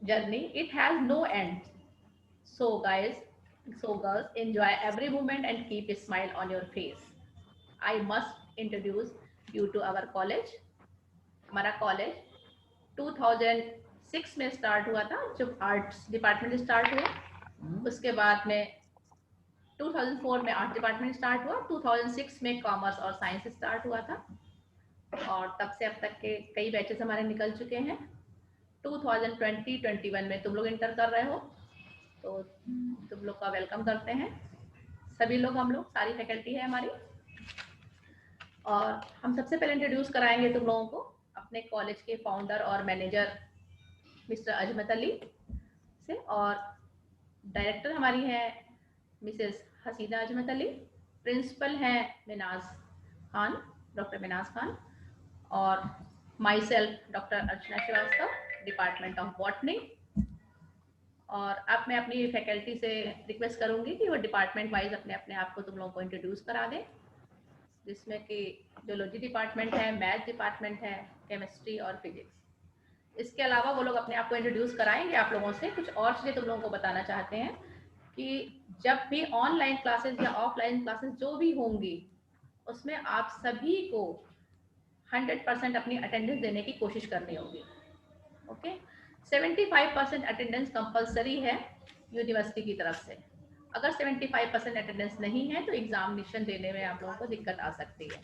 journey. It has no end. So guys, so girls, enjoy every moment and keep a smile on your face. I must introduce you to our college. हमारा college 2006 में start हुआ था, जब arts department start हुआ। उसके बाद में 2004 में आर्ट डिपार्टमेंट स्टार्ट हुआ, 2006 में कॉमर्स और साइंस स्टार्ट हुआ था, और तब से अब तक के कई बैचेस हमारे निकल चुके हैं। 2020-21 में तुम लोग इंटर कर रहे हो, तो तुम लोग का वेलकम करते हैं। सभी लोग, हम लोग सारी फैकल्टी है हमारी, और हम सबसे पहले इंट्रोड्यूस कराएंगे तुम लोगों को अपने कॉलेज के फाउंडर और मैनेजर मिस्टर अजमत अली से, और डायरेक्टर हमारी है मिसेस हसीना अजमत अली, प्रिंसिपल हैं मिनाज खान, डॉक्टर मिनाज खान, और myself doctor Archana Srivastava, department of botany. और अब मैं अपनी फैकल्टी से रिक्वेस्ट करूंगी कि वो डिपार्टमेंट वाइज अपने अपने आप को तुम लोगों को इंट्रोड्यूस करा दें, जिसमें कि जूलॉजी डिपार्टमेंट है, मैथ डिपार्टमेंट है, केमिस्ट्री और फिजिक्स। इसके अलावा वो लोग अपने आप को इंट्रोड्यूस कराएंगे आप लोगों से। कुछ और चीज़ें तुम लोगों को बताना चाहते हैं कि जब भी ऑनलाइन क्लासेस या ऑफलाइन क्लासेस जो भी होंगी, उसमें आप सभी को 100% अपनी अटेंडेंस देने की कोशिश करनी होगी। ओके, 75% अटेंडेंस कंपलसरी है यूनिवर्सिटी की तरफ से। अगर 75% अटेंडेंस नहीं है तो एग्जामिनेशन देने में आप लोगों को दिक्कत आ सकती है।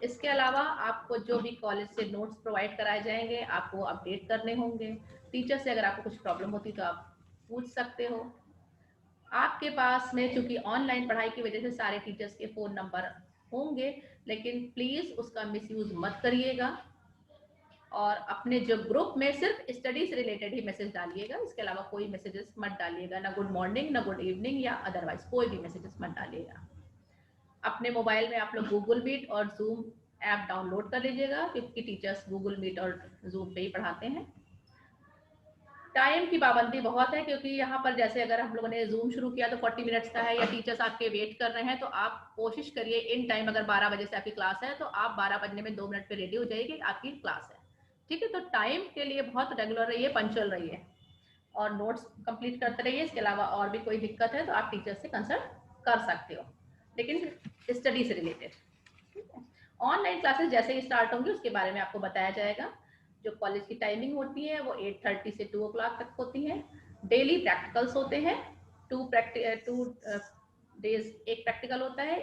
इसके अलावा आपको जो भी कॉलेज से नोट्स प्रोवाइड कराए जाएंगे, आपको अपडेट करने होंगे। टीचर से अगर आपको कुछ प्रॉब्लम होती तो आप पूछ सकते हो। आपके पास में चूंकि ऑनलाइन पढ़ाई की वजह से सारे टीचर्स के फ़ोन नंबर होंगे, लेकिन प्लीज़ उसका मिसयूज़ मत करिएगा, और अपने जो ग्रुप में सिर्फ स्टडी से रिलेटेड ही मैसेज डालिएगा। इसके अलावा कोई मैसेजेस मत डालिएगा, ना गुड मॉर्निंग, ना गुड इवनिंग, या अदरवाइज कोई भी मैसेजेस मत डालिएगा। अपने मोबाइल में आप लोग गूगल मीट और जूम ऐप डाउनलोड कर लीजिएगा, क्योंकि टीचर्स गूगल मीट और जूम पे ही पढ़ाते हैं। टाइम की पाबंदी बहुत है, क्योंकि यहाँ पर जैसे अगर हम लोगों ने जूम शुरू किया तो 40 मिनट्स का है, या टीचर्स आपके वेट कर रहे हैं, तो आप कोशिश करिए इन टाइम, अगर 12 बजे से आपकी क्लास है तो आप 12 बजने में 2 मिनट पे रेडी हो जाइए, आपकी क्लास है। ठीक है, तो टाइम के लिए बहुत रेगुलर रहिए, पंचुअल रहिए, और नोट्स कंप्लीट करते रहिए। इसके अलावा और भी कोई दिक्कत है तो आप टीचर से कंसल्ट कर सकते हो, लेकिन स्टडी से रिलेटेड। ठीक है, ऑनलाइन क्लासेस जैसे ही स्टार्ट होंगी उसके बारे में आपको बताया जाएगा। जो कॉलेज की टाइमिंग होती है वो 8:30 से 2 o'clock तक होती है। डेली प्रैक्टिकल्स होते हैं, 2 डेज एक प्रैक्टिकल होता है।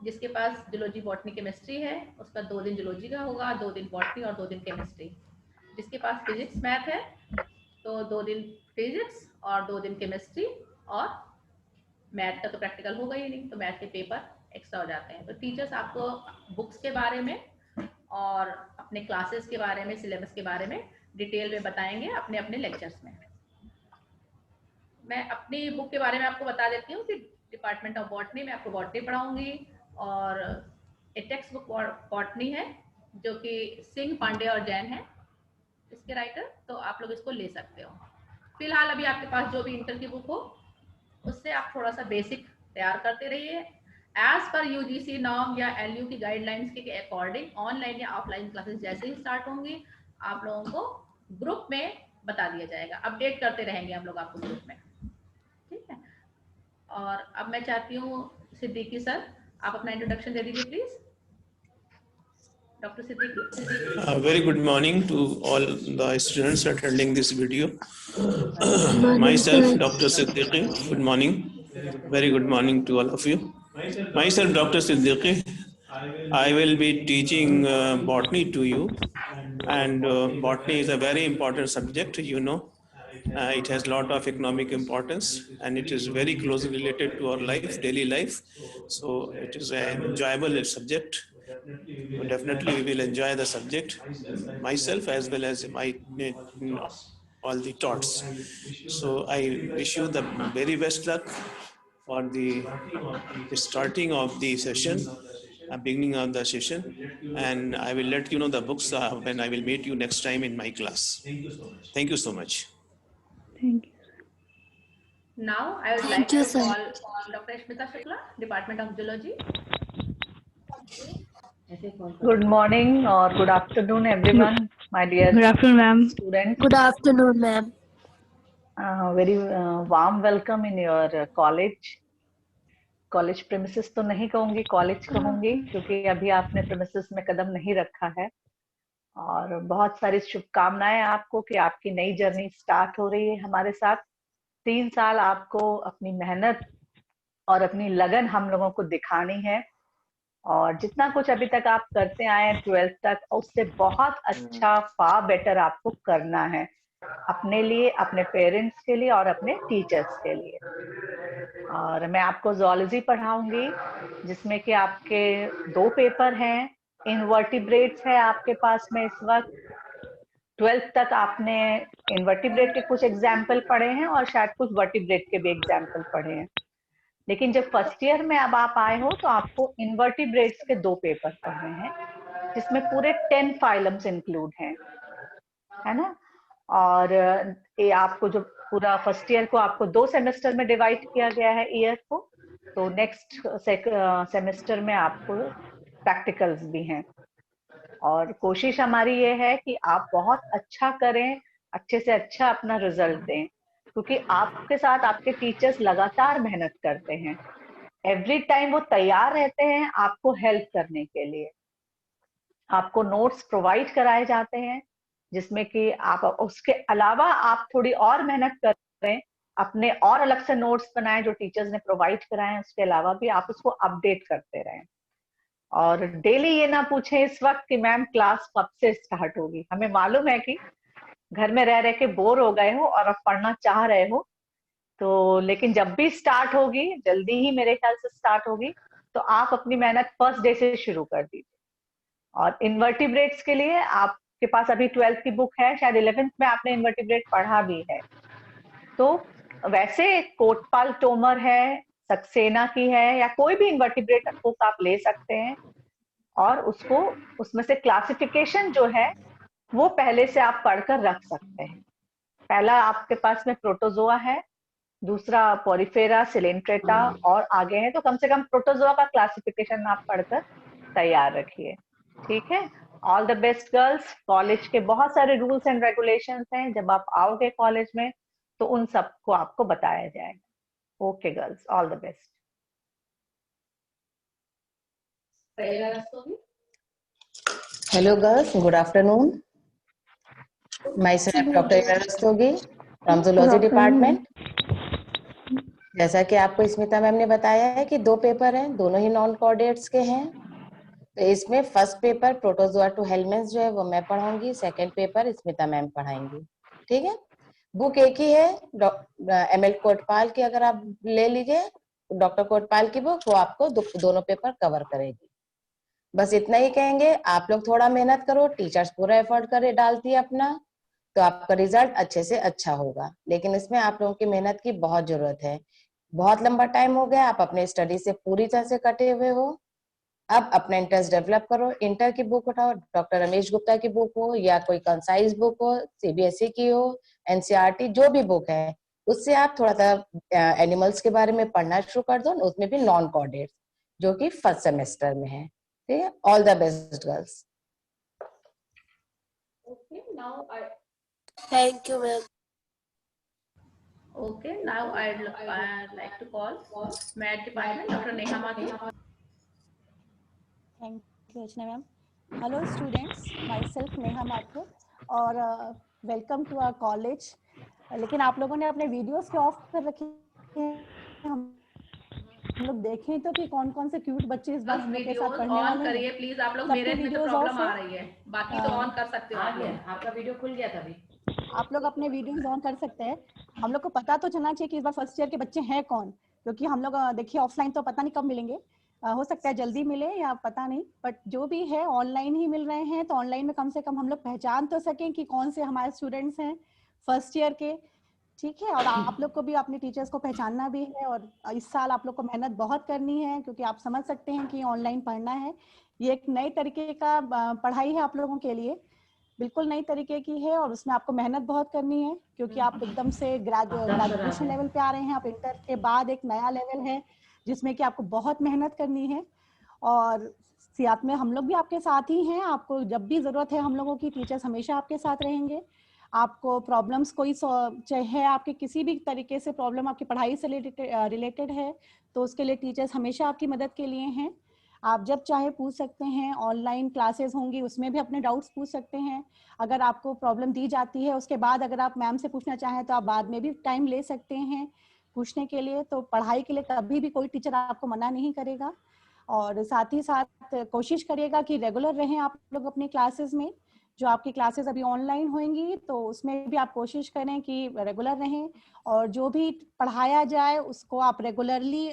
जिसके पास जूलॉजी बॉटनी केमिस्ट्री है उसका 2 दिन जूलॉजी का होगा, 2 दिन बॉटनी और 2 दिन केमिस्ट्री। जिसके पास फिजिक्स मैथ है तो 2 दिन फिजिक्स और 2 दिन केमिस्ट्री, और मैथ का तो प्रैक्टिकल होगा ही नहीं, तो मैथ के पेपर एक्स्ट्रा हो जाते हैं। तो टीचर्स आपको बुक्स के बारे में और अपने क्लासेस के बारे में, सिलेबस के बारे में डिटेल में बताएंगे अपने अपने लेक्चर्स में। मैं अपनी बुक के बारे में आपको बता देती हूँ कि डिपार्टमेंट ऑफ बॉटनी में आपको बॉटनी पढ़ाऊंगी, और एक टेक्स्ट बुक बॉटनी है जो कि सिंह, पांडे और जैन है इसके राइटर, तो आप लोग इसको ले सकते हो। फिलहाल अभी आपके पास जो भी इंटर की बुक हो उससे आप थोड़ा सा बेसिक तैयार करते रहिए। एज पर यूजीसी नॉर्म या एलयू की गाइडलाइंस के अकॉर्डिंग ऑनलाइन या ऑफलाइन क्लासेस जैसे ही स्टार्ट होंगी आप लोगों को ग्रुप में बता दिया जाएगा, अपडेट करते रहेंगे हम लोग आपको ग्रुप में। ठीक है, और अब मैं चाहती हूँ सिद्दीकी सर आप अपना इंट्रोडक्शन दे दीजिए please. Doctor Siddiqui. Very good morning to all the students attending this video. Myself, Dr. Siddiqui. Good morning. Very good morning to all of you. Myself, Dr. Siddiqui. I will be teaching botany to you, and botany is a very important subject. You know, it has a lot of economic importance, and it is very closely related to our life, daily life. So it is an enjoyable subject. Definitely we will enjoy the subject, myself as well as all the thoughts. So I wish you the very best luck for the starting of the session, beginning of the session, and I will let you know the books when I will meet you next time in my class. Thank you so much. Thank you. Now I would like to call Dr. Ashmita Shukla, Department of Zoology. Good morning or good afternoon, everyone. My dear Good afternoon, ma'am. students. Good afternoon, ma'am. Very warm welcome in your college. College premises तो नहीं कहूंगी, college कहूंगी, क्योंकि अभी आपने premises में कदम नहीं रखा है। और बहुत सारी शुभकामनाएं आपको कि आपकी नई जर्नी स्टार्ट हो रही है हमारे साथ। 3 साल आपको अपनी मेहनत और अपनी लगन हम लोगों को दिखानी है, और जितना कुछ अभी तक आप करते आए हैं 12th तक, उससे बहुत अच्छा फार बेटर आपको करना है, अपने लिए, अपने पेरेंट्स के लिए और अपने टीचर्स के लिए। और मैं आपको ज़ूलॉजी पढ़ाऊंगी, जिसमें कि आपके 2 पेपर हैं। इनवर्टिब्रेट्स है आपके पास में इस वक्त। 12th तक आपने इनवर्टिब्रेट के कुछ एग्जाम्पल पढ़े हैं और शायद कुछ वर्टिब्रेट के भी एग्जाम्पल पढ़े हैं, लेकिन जब फर्स्ट ईयर में अब आप आए हो तो आपको इनवर्टिब्रेट्स के 2 पेपर पढ़ने हैं, जिसमें पूरे 10 फाइलम्स इंक्लूड हैं, है ना। और ये आपको जो पूरा फर्स्ट ईयर को आपको 2 सेमेस्टर में डिवाइड किया गया है ईयर को, तो नेक्स्ट सेमेस्टर में आपको प्रैक्टिकल्स भी हैं। और कोशिश हमारी ये है कि आप बहुत अच्छा करें, अच्छे से अच्छा अपना रिजल्ट दें, क्योंकि आपके साथ आपके टीचर्स लगातार मेहनत करते हैं। एवरी टाइम वो तैयार रहते हैं आपको हेल्प करने के लिए। आपको नोट्स प्रोवाइड कराए जाते हैं, जिसमें कि आप उसके अलावा आप थोड़ी और मेहनत करें, अपने और अलग से नोट्स बनाएं जो टीचर्स ने प्रोवाइड कराए हैं, उसके अलावा भी आप उसको अपडेट करते रहें। और डेली ये ना पूछें इस वक्त कि मैम क्लास कब से स्टार्ट होगी। हमें मालूम है कि घर में रह के बोर हो गए हो और अब पढ़ना चाह रहे हो, तो लेकिन जब भी स्टार्ट होगी, जल्दी ही मेरे ख्याल से स्टार्ट होगी, तो आप अपनी मेहनत फर्स्ट डे से शुरू कर दीजिए। और इन्वर्टिब्रेट्स के लिए आपके पास अभी 12th की बुक है, शायद 11th में आपने इन्वर्टिब्रेट पढ़ा भी है, तो वैसे कोटपाल टोमर है, सक्सेना की है, या कोई भी इन्वर्टिब्रेट बुक आप ले सकते हैं, और उसको उसमें से क्लासिफिकेशन जो है वो पहले से आप पढ़कर रख सकते हैं। पहला आपके पास में प्रोटोजोआ है, दूसरा पोरिफेरा, सिलेंट्रेटा और आगे है, तो कम से कम प्रोटोजोआ का क्लासिफिकेशन आप पढ़कर तैयार रखिए, ठीक है। All the best girls. College के बहुत सारे रूल्स एंड रेगुलेशंस हैं, जब आप आओगे कॉलेज में तो उन सबको आपको बताया जाएगा। Okay girls, all the best. Hello girls, good afternoon. Myself Dr. Ira Rastogi from Zoology Department. जैसा कि आपको स्मिता मैम ने बताया है कि 2 पेपर हैं, दोनों ही नॉन कोऑर्डिनेट्स के हैं। तो इसमें फर्स्ट पेपर प्रोटोजोआ टू हेलमेंस जो है वो मैं पढ़ाऊंगी, सेकंड पेपर स्मिता मैम पढ़ाएंगी, ठीक है। बुक एक ही है, एमएल कोटपाल की अगर आप ले लीजिए, डॉक्टर कोटपाल की बुक, वो आपको दोनों पेपर कवर करेगी। बस इतना ही कहेंगे, आप लोग थोड़ा मेहनत करो, टीचर्स पूरा एफर्ट करे डालती है अपना, तो आपका रिजल्ट अच्छे से अच्छा होगा। लेकिन इसमें आप लोगों की मेहनत की बहुत जरूरत है। बहुत लंबा टाइम हो गया, आप अपने स्टडी से पूरी तरह से कटे हुए हो। अब अपना इंटरेस्ट डेवलप करो, इंटर की बुक उठाओ, डॉक्टर रमेश गुप्ता की बुक हो या कोई कंसाइज बुक हो, सीबीएसई की हो, एनसीईआरटी, जो भी बुक है उससे आप थोड़ा सा एनिमल्स के बारे में पढ़ना शुरू कर दो, उसमें भी नॉन कोऑर्डिनेट्स, जो कि फर्स्ट सेमेस्टर में है, ठीक है। All the best girls. Okay, now Thank you, ma'am. okay, now I'd like to call Med Department Dr. Neha Mathur. Thank you, Archana ma'am. Hello students, myself Neha Mathur और welcome to our college. लेकिन आप लोगों ने अपने videos के of कर रखे हैं, हम लोग देखें तो कि कौन कौन से क्यूट बच्चे इस बार हम लोग के साथ पढ़ने वाले हैं। ऑन करिए प्लीज, आप लोग, मेरे में तो प्रॉब्लम आ रही है, बाकी तो ऑन कर सकते हो। आपका वीडियो खुल गया था अभी, आप लोग अपने वीडियोस ऑन कर सकते हैं। हम लोग को पता तो चलना चाहिए कि इस बार फर्स्ट ईयर के बच्चे हैं कौन, क्योंकि हम लोग देखिए ऑफलाइन तो पता नहीं कब मिलेंगे, हो सकता है जल्दी मिले या पता नहीं, बट जो भी है ऑनलाइन ही मिल रहे हैं, तो ऑनलाइन में कम से कम हम लोग पहचान तो सकें कि कौन से हमारे स्टूडेंट्स हैं फर्स्ट ईयर के, ठीक है। और आप लोग को भी अपने टीचर्स को पहचानना भी है, और इस साल आप लोग को मेहनत बहुत करनी है, क्योंकि आप समझ सकते हैं कि ऑनलाइन पढ़ना है। ये एक नए तरीके का पढ़ाई है आप लोगों के लिए, बिल्कुल नई तरीके की है, और उसमें आपको मेहनत बहुत करनी है, क्योंकि आप एकदम से ग्रेजुएशन लेवल पे आ रहे हैं। आप इंटर के बाद एक नया लेवल है जिसमें कि आपको बहुत मेहनत करनी है, और साथ में हम लोग भी आपके साथ ही हैं। आपको जब भी जरूरत है हम लोगों की, टीचर्स हमेशा आपके साथ रहेंगे। आपको प्रॉब्लम्स कोई चाहे आपके किसी भी तरीके से प्रॉब्लम आपकी पढ़ाई से रिलेटेड है तो उसके लिए टीचर्स हमेशा आपकी मदद के लिए हैं। आप जब चाहे पूछ सकते हैं। ऑनलाइन क्लासेस होंगी उसमें भी अपने डाउट्स पूछ सकते हैं। अगर आपको प्रॉब्लम दी जाती है उसके बाद अगर आप मैम से पूछना चाहें तो आप बाद में भी टाइम ले सकते हैं पूछने के लिए। तो पढ़ाई के लिए कभी भी कोई टीचर आपको मना नहीं करेगा। और साथ ही साथ कोशिश करिएगा कि रेगुलर रहें आप लोग अपनी क्लासेस में। जो आपकी क्लासेस अभी ऑनलाइन होंगी तो उसमें भी आप कोशिश करें कि रेगुलर रहें और जो भी पढ़ाया जाए उसको आप रेगुलरली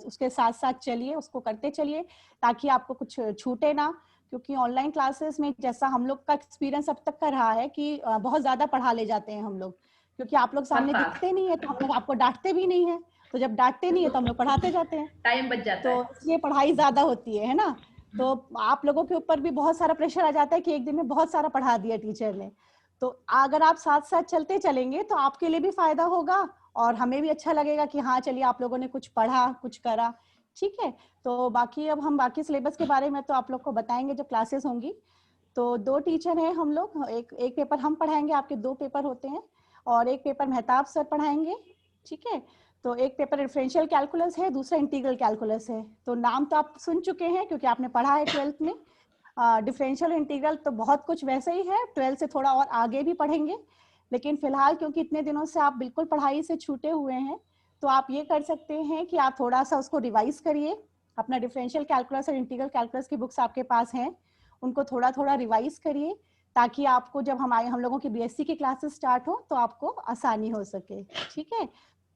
उसके साथ साथ चलिए, उसको करते चलिए ताकि आपको कुछ छूटे ना। क्योंकि ऑनलाइन क्लासेस में जैसा हम लोग का एक्सपीरियंस अब तक का रहा है कि बहुत ज्यादा पढ़ा ले जाते हैं हम लोग, क्योंकि आप लोग सामने दिखते नहीं है तो हम लोग आपको डांटते भी नहीं है। तो जब डांटते नहीं है तो हम लोग पढ़ाते जाते हैं, टाइम बच जाता है, तो इसलिए पढ़ाई ज्यादा होती है ना। तो आप लोगों के ऊपर भी बहुत सारा प्रेशर आ जाता है कि एक दिन में बहुत सारा पढ़ा दिया टीचर ने। तो अगर आप साथ साथ चलते चलेंगे तो आपके लिए भी फायदा होगा और हमें भी अच्छा लगेगा कि हाँ चलिए आप लोगों ने कुछ पढ़ा, कुछ करा। ठीक है, तो बाकी अब हम बाकी सिलेबस के बारे में तो आप लोग को बताएंगे जब क्लासेस होंगी। तो 2 टीचर हैं हम लोग, एक पेपर हम पढ़ाएंगे, आपके 2 पेपर होते हैं और एक पेपर मेहताब सर पढ़ाएंगे। ठीक है, तो एक पेपर डिफरेंशियल कैलकुलस है, दूसरा इंटीग्रल कैलकुलस है। तो नाम तो आप सुन चुके हैं क्योंकि आपने पढ़ा है 12th में। डिफरेंशियल इंटीग्रल तो बहुत कुछ वैसे ही है, 12 से थोड़ा और आगे भी पढ़ेंगे। लेकिन फिलहाल क्योंकि इतने दिनों से आप बिल्कुल पढ़ाई से छूटे हुए हैं तो आप ये कर सकते हैं कि आप थोड़ा सा उसको रिवाइज करिए। अपना डिफरेंशियल कैलकुलस और इंटीग्रल कैलकुलस की बुक्स आपके पास हैं, उनको थोड़ा थोड़ा रिवाइज करिए ताकि आपको जब हम लोगों की बीएससी की क्लासेस स्टार्ट हो तो आपको आसानी हो सके। ठीक है,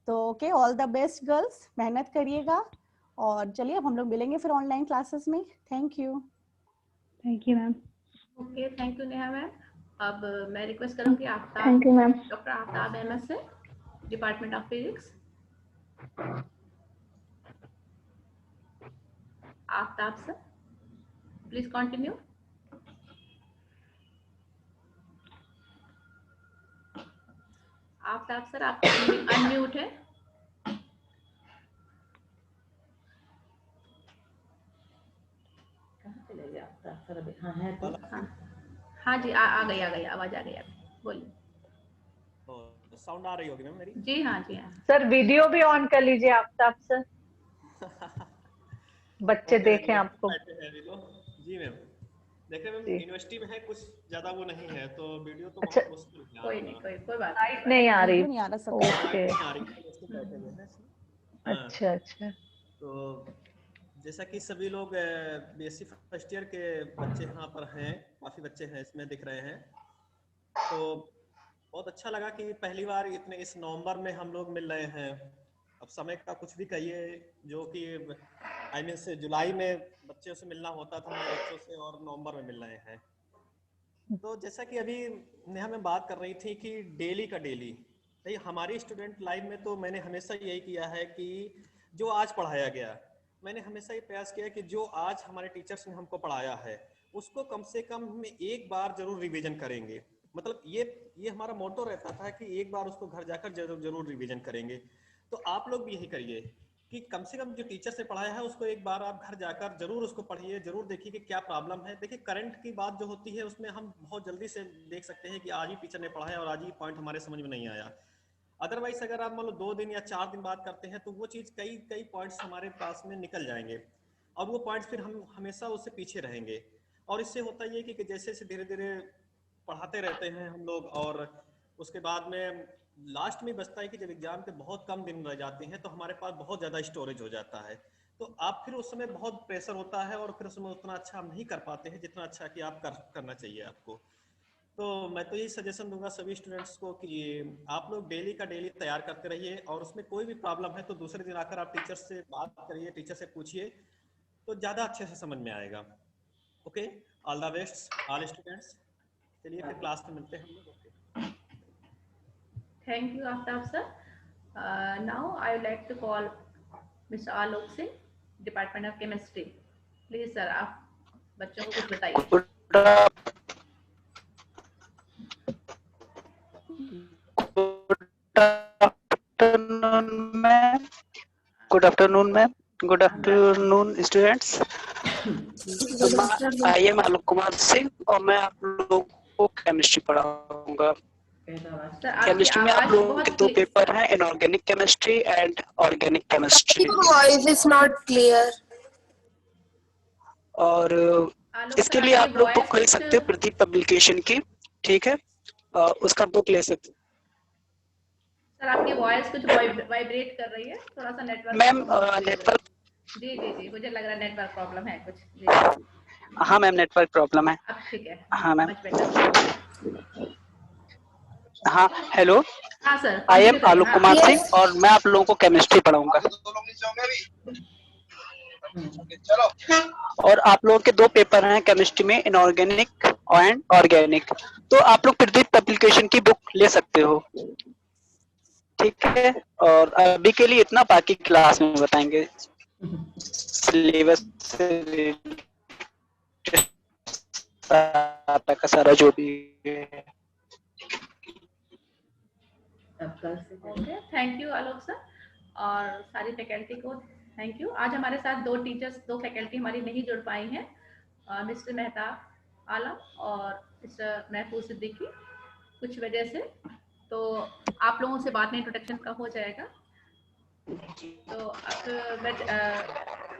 तो okay, all the best girls, मेहनत करिएगा। और चलिए अब हम लोग मिलेंगे फिर ऑनलाइन क्लासेस में। Thank you. Thank you ma'am. Okay, thank you Neha ma'am. अब मैं रिक्वेस्ट करूंगी Aftab, thank you ma'am. Doctor Aftab Ahmed से, department of physics. Aftab sir, please continue. Aftab sir, आप अनम्यूट है। हाँ जी, आ गई आवाज आ गई, बोलिए। साउंड आ रही होगी मैम मेरी? जी हाँ, जी हाँ सर वीडियो भी ऑन कर लीजिए आफ्ताब सर, बच्चे देखें आपको। जी मैम, देखिए मैम यूनिवर्सिटी में है, कुछ ज्यादा वो नहीं है तो वीडियो तो अच्छा, बहुत मुश्किल है। कोई बात लाइट नहीं आ रही। नहीं आ रहा सब। ओके, हाँ, अच्छा अच्छा। तो जैसा कि सभी लोग बीएससी फर्स्ट ईयर के बच्चे यहाँ पर हैं, काफी बच्चे हैं इसमें दिख रहे हैं, तो बहुत अच्छा लगा कि पहली बार इतने इस नवंबर में हम लोग मिल रहे हैं। अब समय का कुछ भी कहिए, जो कि आई मीन से जुलाई में बच्चों से मिलना होता था हमारे बच्चों से, और नवंबर में मिल रहे हैं। तो जैसा कि अभी नेहा में बात कर रही थी कि डेली का डेली, भाई हमारी स्टूडेंट लाइफ में तो मैंने हमेशा यही किया है कि जो आज पढ़ाया गया, मैंने हमेशा ये प्रयास किया कि जो आज हमारे टीचर्स ने हमको पढ़ाया है उसको कम से कम हम एक बार जरूर रिवीजन करेंगे। मतलब ये हमारा मोटो रहता था कि एक बार उसको घर जाकर जरूर रिवीजन करेंगे। तो आप लोग भी यही करिए कि कम से कम जो टीचर से पढ़ाया है उसको एक बार आप घर जाकर जरूर उसको पढ़िए, जरूर देखिए कि क्या प्रॉब्लम है। देखिए करंट की बात जो होती है उसमें हम बहुत जल्दी से देख सकते हैं कि आज ही टीचर ने पढ़ाया और आज ही पॉइंट हमारे समझ में नहीं आया। अदरवाइज अगर आप मान लो 2 दिन या 4 दिन बात करते हैं तो वो चीज कई पॉइंट्स हमारे पास में निकल जाएंगे और वो पॉइंट्स फिर हम हमेशा उससे पीछे रहेंगे। और इससे होता ये कि जैसे जैसे धीरे धीरे पढ़ाते रहते हैं हम लोग, और उसके बाद में लास्ट में बचता है कि जब एग्जाम के बहुत कम दिन रह जाते हैं तो हमारे पास बहुत ज्यादा स्टोरेज हो जाता है। तो आप फिर उस समय बहुत प्रेशर होता है और फिर उसमें उतना अच्छा हम नहीं कर पाते हैं जितना अच्छा कि आप करना चाहिए आपको। तो मैं तो यही सजेशन दूंगा सभी स्टूडेंट्स को कि आप लोग डेली का डेली तैयार करते रहिए, और उसमें कोई भी प्रॉब्लम है तो दूसरे दिन आकर आप टीचर से बात करिए, टीचर से पूछिए, तो ज़्यादा अच्छे से समझ में आएगा। Okay, all the best all students. चलिए फिर क्लास में मिलते हैं हम लोग। Okay, thank you Aftab sir. Now I would like to call mister Alok Singh, department of chemistry. Please sir, आप बच्चों को कुछ बताइए। Good afternoon ma'am, good afternoon students. I am Alok Kumar Singh और मैं आप लोगों को केमिस्ट्री पढ़ाऊंगा। सर आपकी केमिस्ट्री में आप आवाज लोगों बहुत के दो पेपर हैं, inorganic chemistry and organic chemistry. Your voice is not clear. और आलोक इसके सर लिए आपकी आप लोग बुक वॉइस खरीद सकते हो कुछ प्रदीप पब्लिकेशन की, ठीक है, उसका बुक ले सकते हो। सर आपकी वॉइस कुछ वाइब्रेट कर रही है, थोड़ा सा नेटवर्क मैम प्रॉब्लम। नेटवर्क, जी जी जी, मुझे लग रहा है नेटवर्क प्रॉब्लम है कुछ। जी हाँ मैम नेटवर्क प्रॉब्लम है। अब ठीक है, हाँ मैम, मच बेटर। हाँ हेलो, हाँ सर आई एम कंटिन्यू करिए। आलोक हाँ कुमार Yes. सिंह और मैं आप लोगों को केमिस्ट्री पढ़ाऊंगा। और आप लोगों के दो पेपर हैं केमिस्ट्री में, इनऑर्गेनिक एंड ऑर्गेनिक। तो आप लोग प्रदीप पब्लिकेशन की बुक ले सकते हो, ठीक है। और अभी के लिए इतना, बाकी क्लास में बताएंगे सिलेबस से related सारा का सारा जो भी है। Okay, thank you Alok sir और सारी फैकल्टी को थैंक यू। आज हमारे साथ दो टीचर्स, दो फैकल्टी हमारी नहीं जुड़ पाई हैं, मिस्टर मेहताब आलम और मिस्टर महफूज सिद्दीकी, कुछ वजह से। तो आप लोगों से बाद में इंट्रोडक्शन का हो जाएगा। तो अब मैं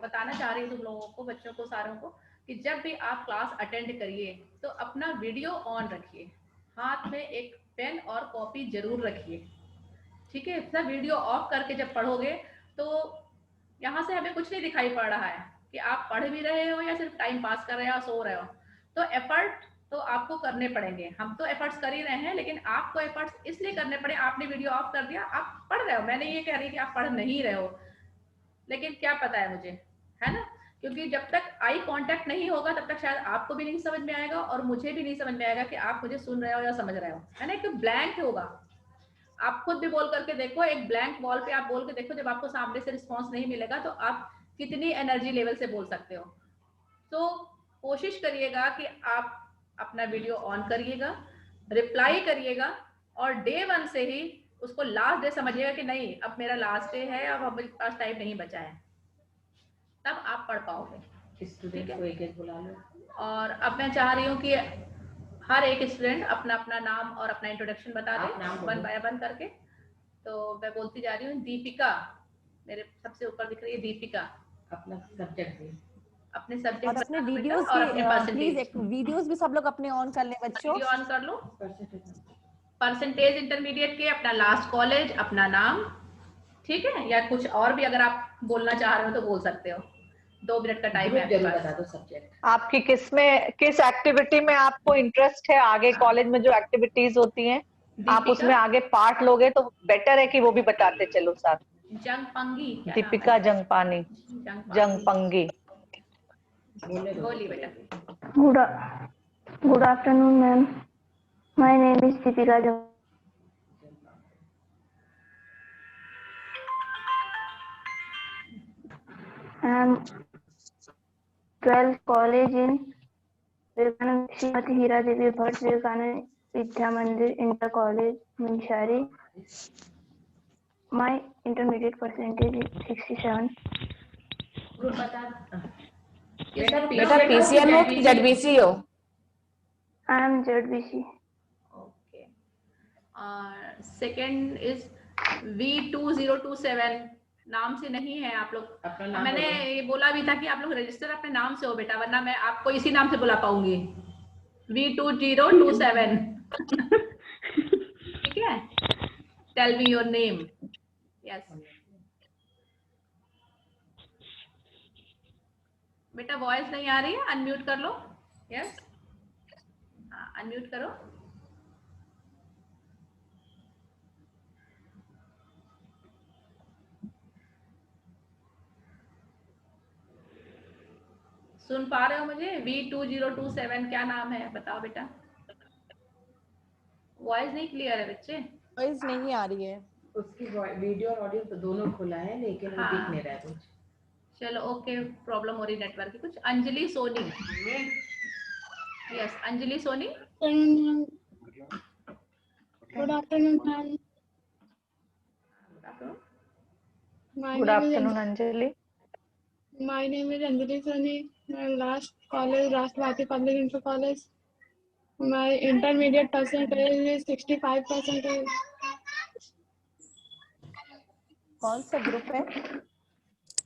बताना चाह रही हूँ तुम लोगों को, बच्चों को, सारों को, कि जब भी आप क्लास अटेंड करिए तो अपना वीडियो ऑन रखिए, हाथ में एक पेन और कॉपी जरूर रखिए, ठीक है। इतना वीडियो ऑफ करके जब पढ़ोगे तो यहाँ से हमें कुछ नहीं दिखाई पड़ रहा है कि आप पढ़ भी रहे हो या सिर्फ टाइम पास कर रहे हो, सो रहे हो। तो एफर्ट तो आपको करने पड़ेंगे, हम तो एफर्ट्स कर ही रहे हैं, लेकिन आपको एफर्ट्स इसलिए करने पड़े, आपने वीडियो ऑफ कर दिया, आप पढ़ रहे हो, मैंने ये कह रही कि आप पढ़ नहीं रहे हो, लेकिन क्या पता है मुझे, है ना। क्योंकि जब तक आई कांटेक्ट नहीं होगा तब तक शायद आपको भी नहीं समझ में आएगा और मुझे भी नहीं समझ में आएगा कि आप मुझे सुन रहे हो या समझ रहे हो, है ना। एक ब्लैंक होगा। आप खुद भी बोल करके देखो, एक ब्लैंक वॉल पे आप बोल के देखो, जब आपको सामने से रिस्पॉन्स नहीं मिलेगा तो आप कितनी एनर्जी लेवल से बोल सकते हो। तो कोशिश करिएगा कि आप अपना वीडियो ऑन करिएगा, रिप्लाई करिएगा और डे 1 से ही उसको लास्ट डे समझिएगा कि नहीं अब मेरा लास्ट डे है, अब मेरे पास टाइम नहीं बचा है, तब आप पढ़ पाओगे। स्टूडेंट को एक एक बुला लो। और अब मैं चाह रही हूँ कि हर एक स्टूडेंट अपना अपना नाम और अपना इंट्रोडक्शन बता दे, वन बाय वन करके। तो मैं बोलती जा रही हूँ, दीपिका मेरे सबसे ऊपर दिख रही है, दीपिका अपना सब्जेक्ट दे, अपने सब्जेक्ट और अपने बता बेटा, वीडियोस और भी अपने प्लीज परसेंटेज वीडियोस भी सब लोग अपने ऑन कर ले बच्चों। वीडियो ऑन कर लो। परसेंटेज इंटरमीडिएट के, अपना लास्ट कॉलेज, अपना नाम, ठीक है। या कुछ और भी अगर आप बोलना चाह रहे हो तो बोल सकते हो, 2 मिनट का टाइम है आपके पास। बता दो सब्जेक्ट आपकी किस एक्टिविटी में आपको इंटरेस्ट है, आगे कॉलेज में जो एक्टिविटीज होती हैं आप उसमें आगे पार्ट लोगे तो बेटर है कि वो भी बताते चलो साथ। जंगपंगी, क्या दीपिका नाम है? जंगपानी, जंगपंगी। बोलिए बेटा। Good afternoon, ma'am. My name is Deepika Jam. I am 12th college in Vivekanand Srimati Hira Devi Bhatt Vivekanand Vidya Mandir Inter College, Minshari. My intermediate percentage is 67. बेटा पीसीएम हो कि जेडबीसी हो? I am ZBC. Okay. Second is V2027, नाम से नहीं है आप लोग। मैंने ये बोला भी था कि आप लोग रजिस्टर अपने नाम से हो बेटा, वरना मैं आपको इसी नाम से बुला पाऊंगी। V2027 ठीक है। Tell me your name. Yes बेटा, वॉइस नहीं आ रही है, अनम्यूट कर लो। यस अनम्यूट करो। सुन पा रहे हो मुझे? V2027 क्या नाम है बताओ बेटा। वॉइस नहीं क्लियर है बच्चे, वॉइस नहीं आ रही है। उसकी वीडियो और ऑडियो तो दोनों खुला है लेकिन वो दिख नहीं रहा है कुछ। चलो ओके, प्रॉब्लम हो रही नेटवर्क की कुछ। Anjali Soni, yes Anjali Soni. Good afternoon, ma'am. Good afternoon, Anjali. My name is Anjali Soni. My last college, Rashtrapati Public Inter College. My intermediate percentage is 65%. कौन सा ग्रुप है?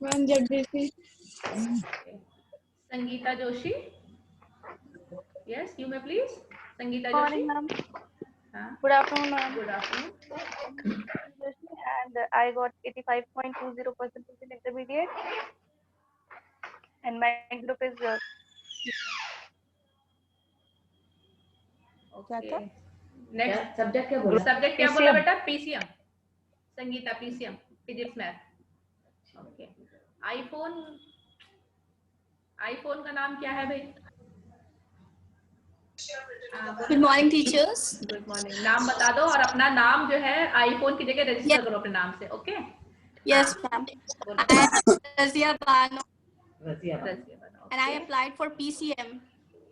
Ma'am ZBC. Sangeeta Joshi, yes, you may please. Sangeeta Morning, Joshi. ma'am. हाँ, Good afternoon, ma'am. good afternoon. And I got 85.20% in intermediate. And my group is क्या था? Okay. Next. Subject क्या बोला? Subject क्या बोला PCM. बेटा? PCM. Sangeeta PCM, physics math. Okay. IPhone का नाम क्या है भाई? Good morning teachers. Good morning. नाम बता दो और अपना नाम जो है आईफोन की जगह रजिस्टर करो अपने नाम से. Okay. Yes ma'am. Razia Bano. Razia And I applied for PCM.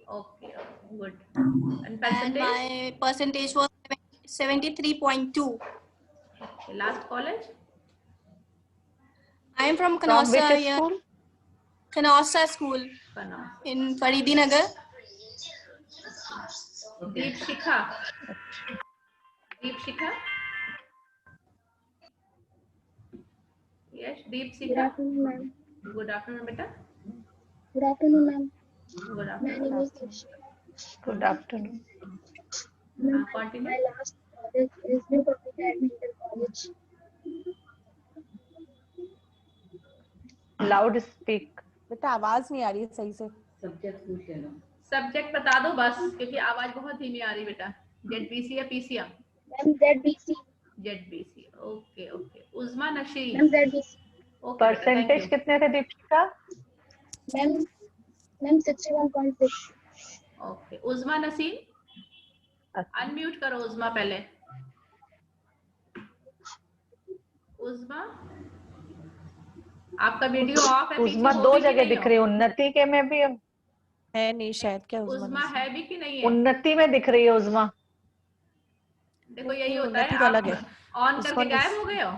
Okay, good. And percentage? My percentage was 73.2. Okay, last college? I am from From Canossa. which school? Canossa School in Faridinagar. Deep Shikha. Deep Shikha? Yes, Deep Shikha. Good afternoon, ma'am. Good afternoon, beta. Good afternoon, ma'am. Good My afternoon. name is Krishna. Good afternoon. Continue. My last college is New Public Admin College. Loud speak. बेटा आवाज नहीं आ रही है सही से. Subject पूछ लेना. सब्जेक्ट बता दो बस, क्योंकि आवाज बहुत धीमी आ रही बेटा. ZBC या PCM? Ma'am, ZBC. ZBC. Okay okay. Uzma Nasheen. Ma'am, ZBC. Okay. Percentage कितने थे Deepika? Ma'am, 61.6. Okay. Uzma Naseen. Unmute करो उज़मा पहले. उज़मा, आपका वीडियो ऑफ है. उज़मा दो जगह दिख रही है, उन्नति के में भी है नहीं शायद. क्या उज़मा है भी कि नहीं है? उन्नति में दिख रही है उज़मा. देखो यही होता है, अलग है. ऑन करके गायब हो गए हो,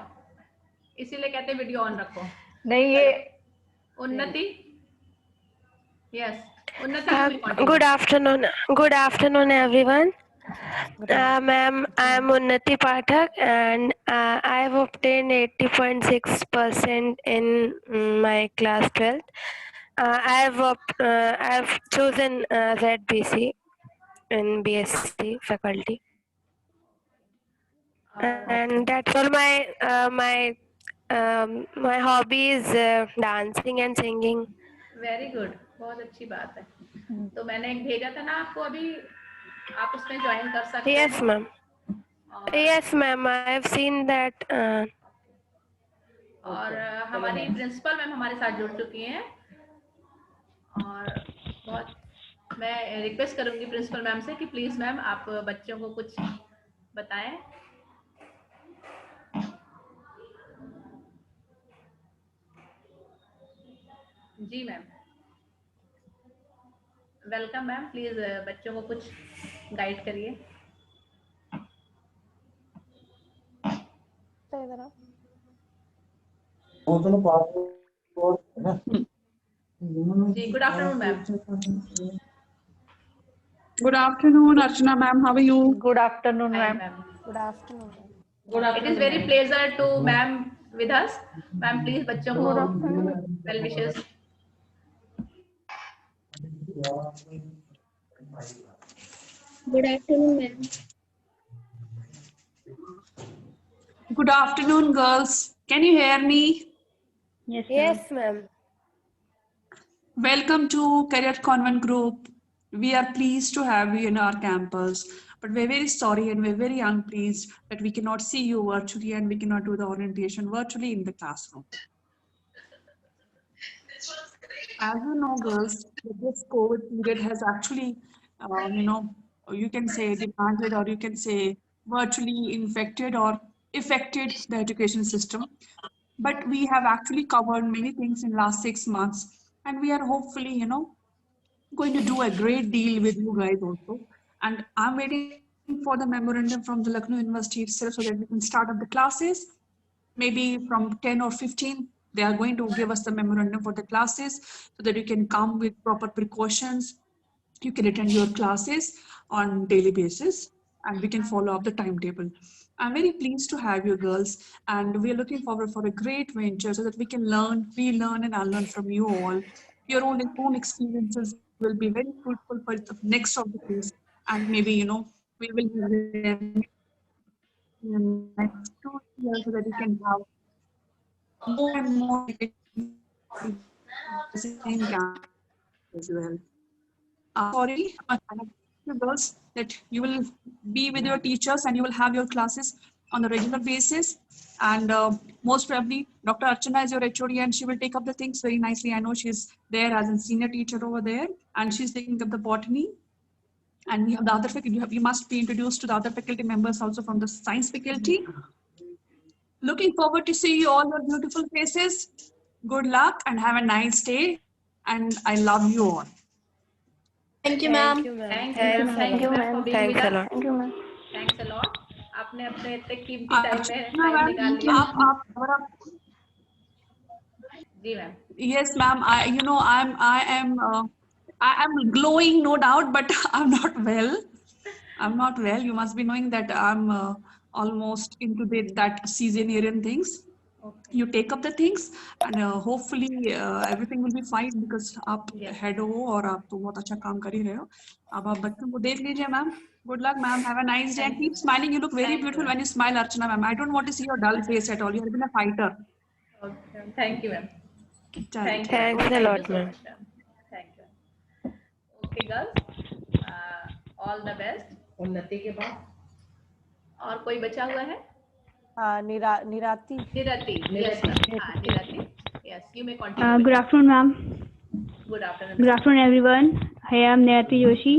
इसीलिए कहते हैं वीडियो ऑन रखो. नहीं ये उन्नति. यस उन्नति. Good afternoon, everyone. Ma'am, I am Unnati Pathak, and I have obtained 80.6% in my class 12th. I have chosen ZBC in BSc faculty, and that's all. My hobby is dancing and singing. Very good. बहुत अच्छी बात है. तो मैंने एक भेजा था ना आपको अभी, आप उसमें ज्वाइन कर सकते Yes, हो. ma'am. Yes, ma'am. I have seen that. और हमारी प्रिंसिपल मैम हमारे साथ जुड़ चुकी हैं, और बहुत मैं रिक्वेस्ट करूंगी प्रिंसिपल मैम से कि प्लीज मैम आप बच्चों को कुछ बताएं. जी मैम. Welcome ma'am. प्लीज बच्चों को कुछ गाइड करिए. जी good afternoon ma'am. Good afternoon, Archana ma'am. How are you? Good afternoon, ma'am. Good afternoon. It is very pleasure to ma'am with us. Ma'am, please बच्चों को well wishes. Good afternoon, ma'am. Good afternoon, girls. Can you hear me? Yes, ma'am. Welcome to Career Convent Group. We are pleased to have you in our campus, but we're very sorry and we're very unpleased that we cannot see you virtually and we cannot do the orientation virtually in the classroom. As you know, girls, this COVID period has actually, you can say demanded, or you can say virtually infected or affected the education system. But we have actually covered many things in last 6 months, and we are hopefully, going to do a great deal with you guys also. And I'm waiting for the memorandum from the Lucknow University itself so that we can start up the classes. Maybe from 10 or 15, they are going to give us the memorandum for the classes so that you can come with proper precautions. You can attend your classes. on daily basis, and we can follow up the timetable. I'm very pleased to have you girls, and we are looking forward for a great venture so that we can learn, relearn, and unlearn from you all. Your own experiences will be very fruitful for the next of the days, and maybe we will be them in the next 2 years so that we can have more and more the same campus as well. Sorry, you girls, that you will be with your teachers and you will have your classes on a regular basis. And most probably, Dr. Archana is your HOD and she will take up the things very nicely. I know she's there as a senior teacher over there, and she's taking up the botany. And we have the other faculty. You must be introduced to the other faculty members also from the science faculty. Looking forward to see you all your beautiful faces. Good luck and have a nice day. And I love you all. Thank you, ma'am. Thank you, ma'am. Thank you, ma'am, for being with us. Thank you, ma'am. Thanks a lot. आपने अपने इतने कीमती time में time निकाल लिया. जी ma'am. Yes, ma'am. I am glowing, no doubt, but I'm not well. I'm not well. You must be knowing that I'm almost into that seasonarian things. Okay. You take up the things, and hopefully everything will be fine because आप head हो और आप तो बहुत अच्छा काम कर ही रहे हो. अब आप बच्चों को देख लीजिए, ma'am. Good luck, ma'am. Have a nice day and keep smiling. You look very beautiful when you smile, Archana, ma'am. I don't want to see your dull face at all. You have been a fighter. Okay. Thank you, ma'am. Thanks a lot, ma'am. Thank you. Okay, girls. All the best. उन्नति के बाद और कोई बचा हुआ है? निराती. Yes, Nirati. Yes, you may continue. Good afternoon, ma'am. Good afternoon. Good afternoon, everyone. Hey, I'm Nirati Joshi.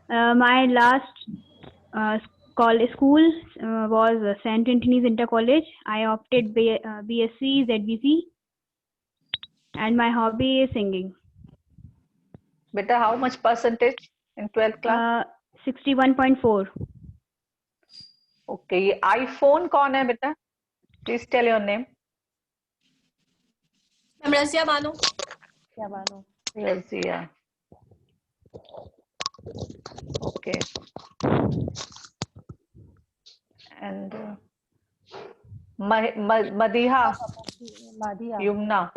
My last school was St. Anthony's Inter College. I opted BSc ZBC, and my hobby is singing. Beta, how much percentage in 12th class? 61.4. Okay, iPhone कौन है बेटा? Please tell your name. I'm Razia Banu. Razia. Okay. And Madiha. Yumna.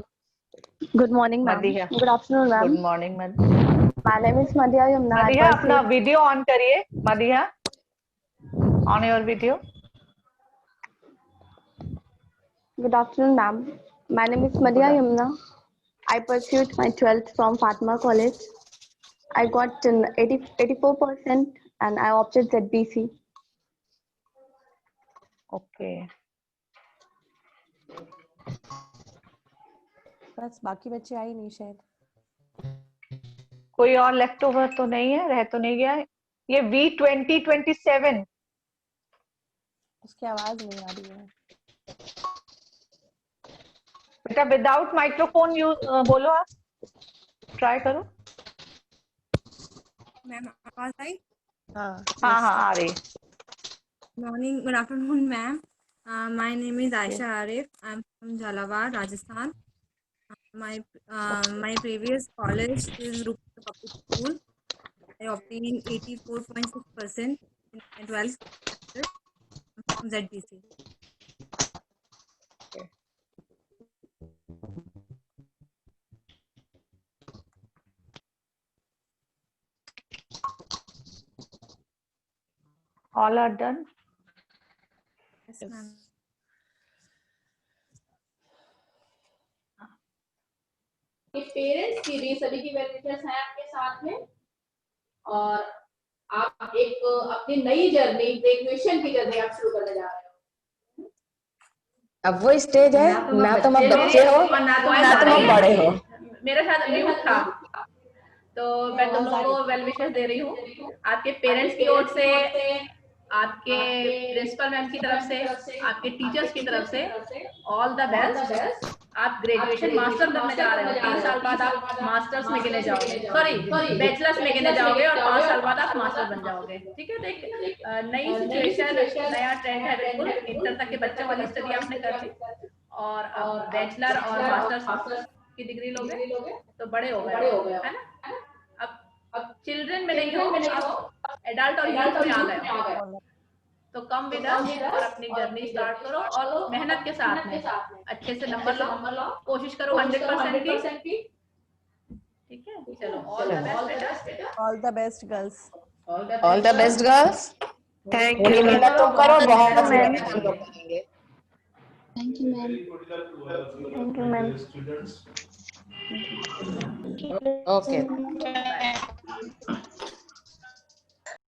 Good morning, ma'am. Madiha. Good afternoon, ma'am. Good morning, Madiha. My name is Madhya Yumna. Madiha, अपना video on करिए. Madiha, on your video. Good afternoon, ma'am. My name is Madhya Yumna. I pursued my 12th from Fatima College. I got an 84% and I opted ZBC. Okay. बस बाकी बच्चे आए नहीं शायद. कोई और लेफ्ट ओवर तो नहीं है, रह तो नहीं गया है. ये V2027 उसकी आवाज नहीं आ रही है. बेटा विदाउट माइक्रोफोन बोलो, आप ट्राई करो. मैम आवाज आई? हाँ आ रही. Morning, good afternoon, ma'am. My name is Aisha Arif. I'm from Jhalawar, Rajasthan. My previous college is Rupert Public School. I obtained 84.6% in my 12th from ZBC. Okay. All are done? Yes, ma'am. Parents की भी सभी की well wishers हैं आपके साथ में, और आप एक अपनी नई जर्नी, ग्रेजुएशन की जर्नी आप शुरू करने जा रहे हो. अब वो स्टेज है, ना तुम अब बच्चे हो ना तुम बड़े हो. मेरे साथ म्यूट था, तो मैं तुम लोगों को वेल विशेस दे रही हूँ. आपके पेरेंट्स की ओर से, आपके प्रिंसिपल मैम की तरफ से, आपके टीचर्स की तरफ से ऑल द बेस्ट. आप ग्रेजुएशन मास्टर बनने जा रहे हो. 3 साल बाद आप मास्टर्स में गिने जाओगे, सॉरी बैचलर्स में गिने जाओगे, और 5 साल बाद आप मास्टर बन जाओगे. ठीक है, देखिए नई सिचुएशन, नया ट्रेंड है. बिल्कुल इंटर तक के बच्चों वाली स्टडी आपने कर ली, और अब बैचलर और मास्टर्स की डिग्री लोगे तो बड़े हो गए, है ना. अब चिल्ड्रन में नहीं हो, एडल्ट और यूथ में आ गए, तो कम विद अस और अपनी जर्नी स्टार्ट करो और मेहनत के साथ में अच्छे से नंबर लो, कोशिश करो 100% की। ठीक है, चलो ऑल द बेस्ट बेटा, all the best girls, all the best girls. Thank पूरी you. मेहनत तुम करो, बहुत मेहनत हम लोग करेंगे। Thank you, ma'am. Thank you, ma'am. Okay.